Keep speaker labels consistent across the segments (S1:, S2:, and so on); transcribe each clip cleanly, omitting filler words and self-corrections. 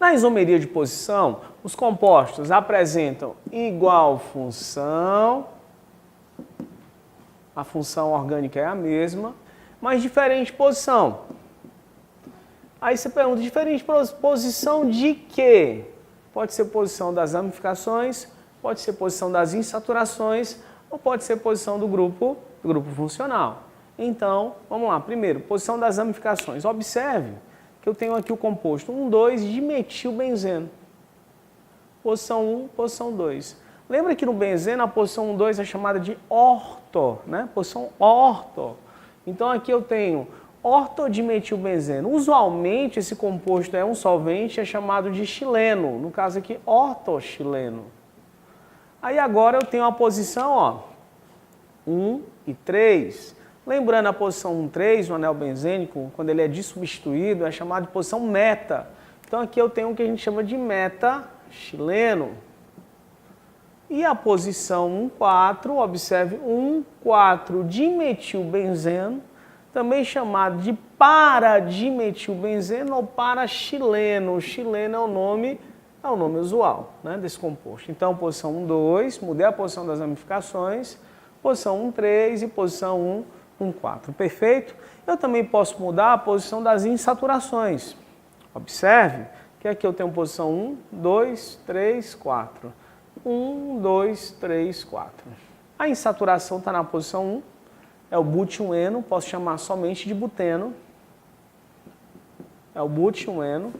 S1: Na isomeria de posição, os compostos apresentam igual função, a função orgânica é a mesma, mas diferente posição. Aí você pergunta, diferente posição de quê? Pode ser posição das ramificações, pode ser posição das insaturações, ou pode ser posição do grupo funcional. Então, vamos lá. Primeiro, posição das ramificações. Observe que eu tenho aqui o composto 1,2 dimetilbenzeno. Posição 1, posição 2. Lembra que no benzeno a posição 1,2 é chamada de orto, né? Posição orto. Então aqui eu tenho ortodimetilbenzeno. Usualmente esse composto é um solvente, é chamado de xileno. No caso aqui, ortoxileno. Aí agora eu tenho a posição, ó, 1 e 3. Lembrando a posição 1, 3, no anel benzênico, quando ele é dissubstituído, é chamado de posição meta. Então aqui eu tenho o que a gente chama de meta-xileno. E a posição 1, 4, observe, 1, 4 dimetilbenzeno, também chamado de paradimetilbenzeno ou paraxileno. O xileno é o nome usual, né, desse composto. Então, posição 1, 2, mudei a posição das ramificações, posição 1, 3 e posição 1, 4. Perfeito? Eu também posso mudar a posição das insaturações. Observe que aqui eu tenho posição 1, 2, 3, 4. 1, 2, 3, 4. A insaturação está na posição 1, é o butioneno, posso chamar somente de buteno. É o butioneno.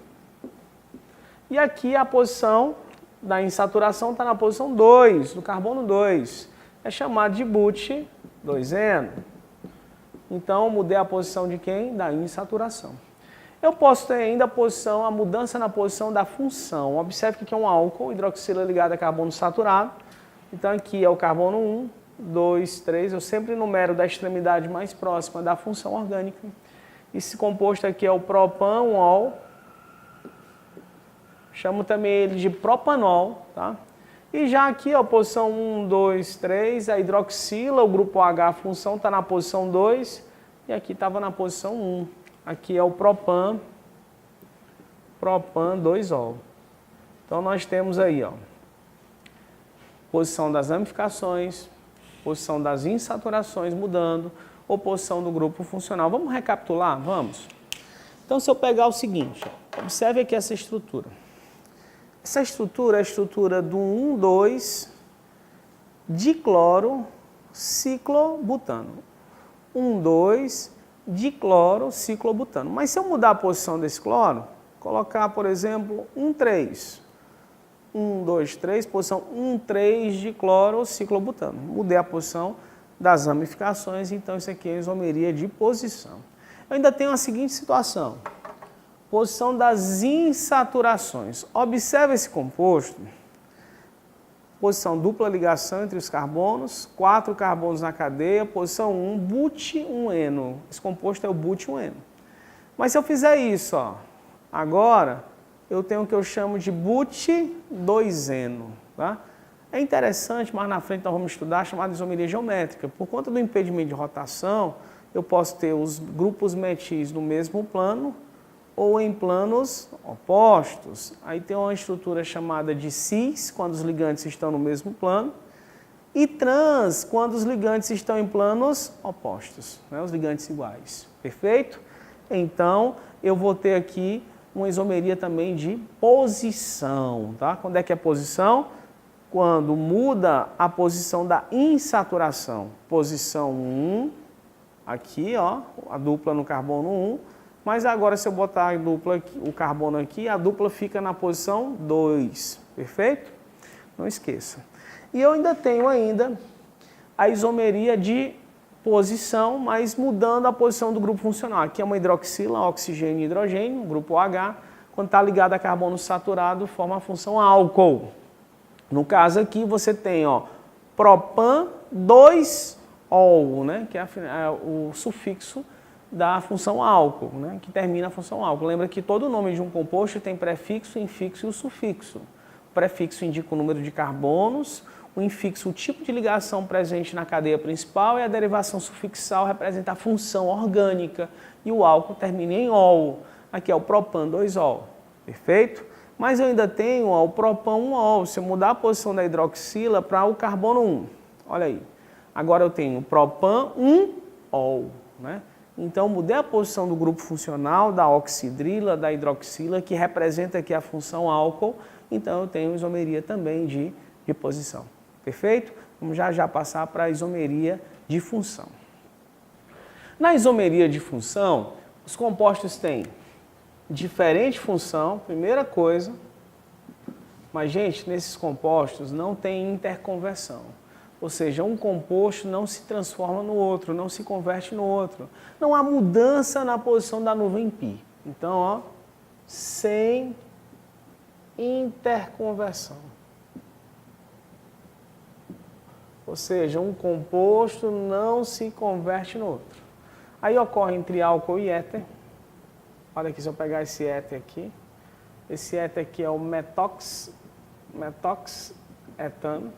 S1: E aqui a posição da insaturação está na posição 2, do carbono 2. É chamado de but-2eno. Então, mudei a posição de quem? Da insaturação. Eu posso ter ainda a mudança na posição da função. Observe que aqui é um álcool, hidroxila ligado a carbono saturado. Então, aqui é o carbono 1, 2, 3. Eu sempre numero da extremidade mais próxima da função orgânica. Esse composto aqui é o propanol. Chamo também ele de propanol, tá? E já aqui, ó, posição 1, 2, 3, a hidroxila, o grupo H, a função está na posição 2, e aqui estava na posição 1. Aqui é o propan 2-ol. Então, nós temos aí, ó, posição das ramificações, posição das insaturações mudando, ou posição do grupo funcional. Vamos recapitular? Vamos. Então, se eu pegar o seguinte, ó, observe aqui essa estrutura. Essa estrutura é a estrutura do 1,2 dicloro ciclobutano. 1,2 dicloro ciclobutano. Mas se eu mudar a posição desse cloro, colocar, por exemplo, 1,3. 1, 2, 3, posição 1,3 dicloro ciclobutano. Mudei a posição das ramificações, então isso aqui é isomeria de posição. Eu ainda tenho a seguinte situação. Posição das insaturações. Observe esse composto. Posição dupla ligação entre os carbonos, 4 carbonos na cadeia, posição 1, but-1eno. Esse composto é o but-1eno. Mas se eu fizer isso, ó, agora eu tenho o que eu chamo de but-2eno. Tá? É interessante, mas na frente nós vamos estudar a chamada isomeria geométrica. Por conta do impedimento de rotação, eu posso ter os grupos metis no mesmo plano, ou em planos opostos. Aí tem uma estrutura chamada de cis, quando os ligantes estão no mesmo plano, e trans, quando os ligantes estão em planos opostos, né, os ligantes iguais. Perfeito? Então, eu vou ter aqui uma isomeria também de posição. Tá? Quando é que é posição? Quando muda a posição da insaturação. Posição 1, aqui, ó, a dupla no carbono 1, mas agora se eu botar a dupla aqui, o carbono aqui, a dupla fica na posição 2, perfeito? Não esqueça. E eu ainda tenho a isomeria de posição, mas mudando a posição do grupo funcional. Aqui é uma hidroxila, oxigênio e hidrogênio, grupo OH, quando está ligado a carbono saturado, forma a função álcool. No caso aqui você tem, ó, propan 2-ol, né, que é o sufixo da função álcool, né, que termina a função álcool. Lembra que todo nome de um composto tem prefixo, infixo e o sufixo. O prefixo indica o número de carbonos, o infixo o tipo de ligação presente na cadeia principal e a derivação sufixal representa a função orgânica e o álcool termina em ol. Aqui é o propan 2-ol. Perfeito? Mas eu ainda tenho ó, o propan-1-ol, se eu mudar a posição da hidroxila para o carbono 1, olha aí. Agora eu tenho propan-1-ol, né? Então, mudei a posição do grupo funcional, da oxidrila, da hidroxila, que representa aqui a função álcool, então eu tenho isomeria também de posição. Perfeito? Vamos já passar para a isomeria de função. Na isomeria de função, os compostos têm diferente função, primeira coisa, mas, gente, nesses compostos não tem interconversão. Ou seja, um composto não se transforma no outro, não se converte no outro. Não há mudança na posição da nuvem π. Então, ó, sem interconversão. Ou seja, um composto não se converte no outro. Aí ocorre entre álcool e éter. Olha aqui, se eu pegar esse éter aqui. Esse éter aqui é o metoxetano.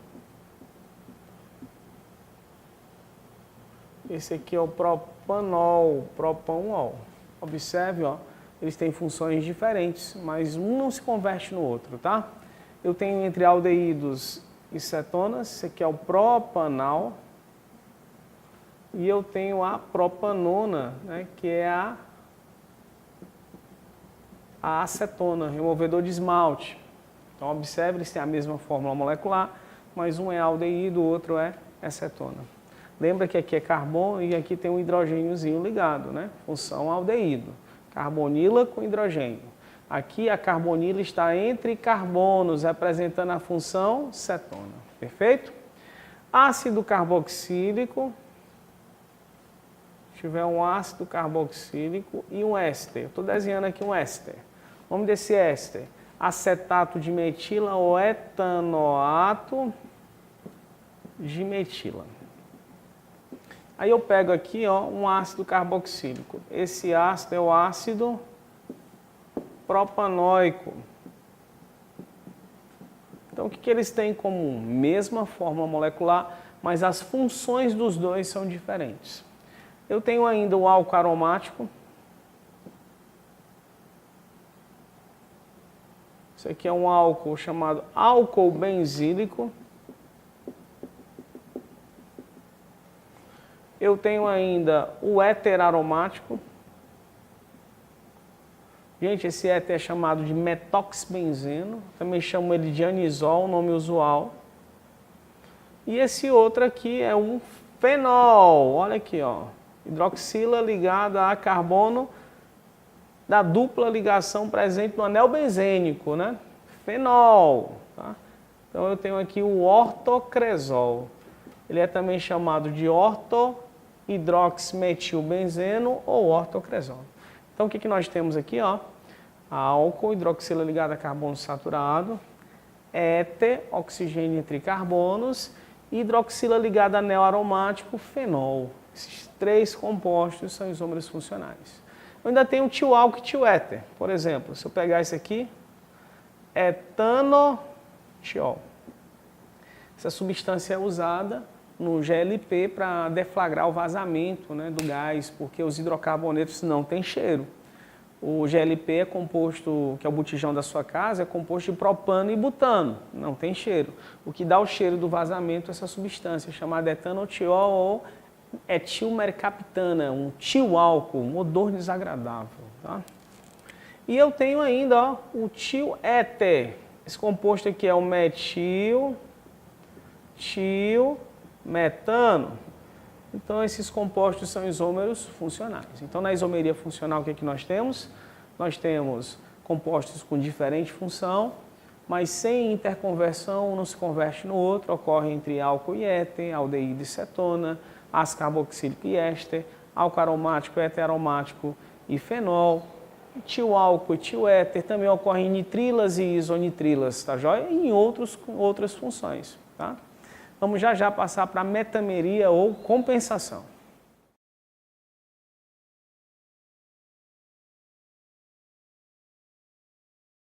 S1: Esse aqui é o propanol, propan-ol. Observe, ó, eles têm funções diferentes, mas um não se converte no outro, tá? Eu tenho entre aldeídos e cetonas, esse aqui é o propanal. E eu tenho a propanona, né, que é a acetona, removedor de esmalte. Então, observe, eles têm a mesma fórmula molecular, mas um é aldeído, o outro é acetona. Lembra que aqui é carbono e aqui tem um hidrogêniozinho ligado, né? Função aldeído. Carbonila com hidrogênio. Aqui a carbonila está entre carbonos, representando a função cetona. Perfeito? Ácido carboxílico. Se tiver um ácido carboxílico e um éster. Estou desenhando aqui um éster. O nome desse éster: acetato de metila ou etanoato de metila. Aí eu pego aqui ó, um ácido carboxílico. Esse ácido é o ácido propanóico. Então o que eles têm em comum? Mesma fórmula molecular, mas as funções dos dois são diferentes. Eu tenho ainda o álcool aromático. Isso aqui é um álcool chamado álcool benzílico. Eu tenho ainda o éter aromático. Gente, esse éter é chamado de metoxbenzeno. Também chamo ele de anisol, nome usual. E esse outro aqui é um fenol. Olha aqui, ó. Hidroxila ligada a carbono da dupla ligação presente no anel benzênico, né? Fenol. Tá? Então eu tenho aqui o ortocresol. Ele é também chamado de ortohidroximetilbenzeno ou ortocresol. Então o que nós temos aqui? Ó? Álcool, hidroxila ligada a carbono saturado, éter, oxigênio entre carbonos, e hidroxila ligada a anel aromático, fenol. Esses três compostos são isômeros funcionais. Eu ainda tenho tioálcool e tioéter. Por exemplo, se eu pegar esse aqui, etanotiol. Essa substância é usada no GLP para deflagrar o vazamento, né, do gás, porque os hidrocarbonetos não têm cheiro. O GLP é composto, que é o botijão da sua casa, é composto de propano e butano, não tem cheiro. O que dá o cheiro do vazamento é essa substância chamada etanotiol ou etilmercaptana, um tioálcool, um odor desagradável. Tá? E eu tenho ainda ó, o tioéter. Esse composto aqui é o metilmetano. Então, esses compostos são isômeros funcionais. Então, na isomeria funcional, o que é que nós temos? Nós temos compostos com diferente função, mas sem interconversão, um não se converte no outro, ocorre entre álcool e éter, aldeído e cetona, ácido carboxílico e éster, álcool aromático, éter aromático e fenol, tioálcool e tioéter, também ocorrem em nitrilas e isonitrilas, tá joia? E em outras funções, tá? Vamos já passar para a metameria ou compensação.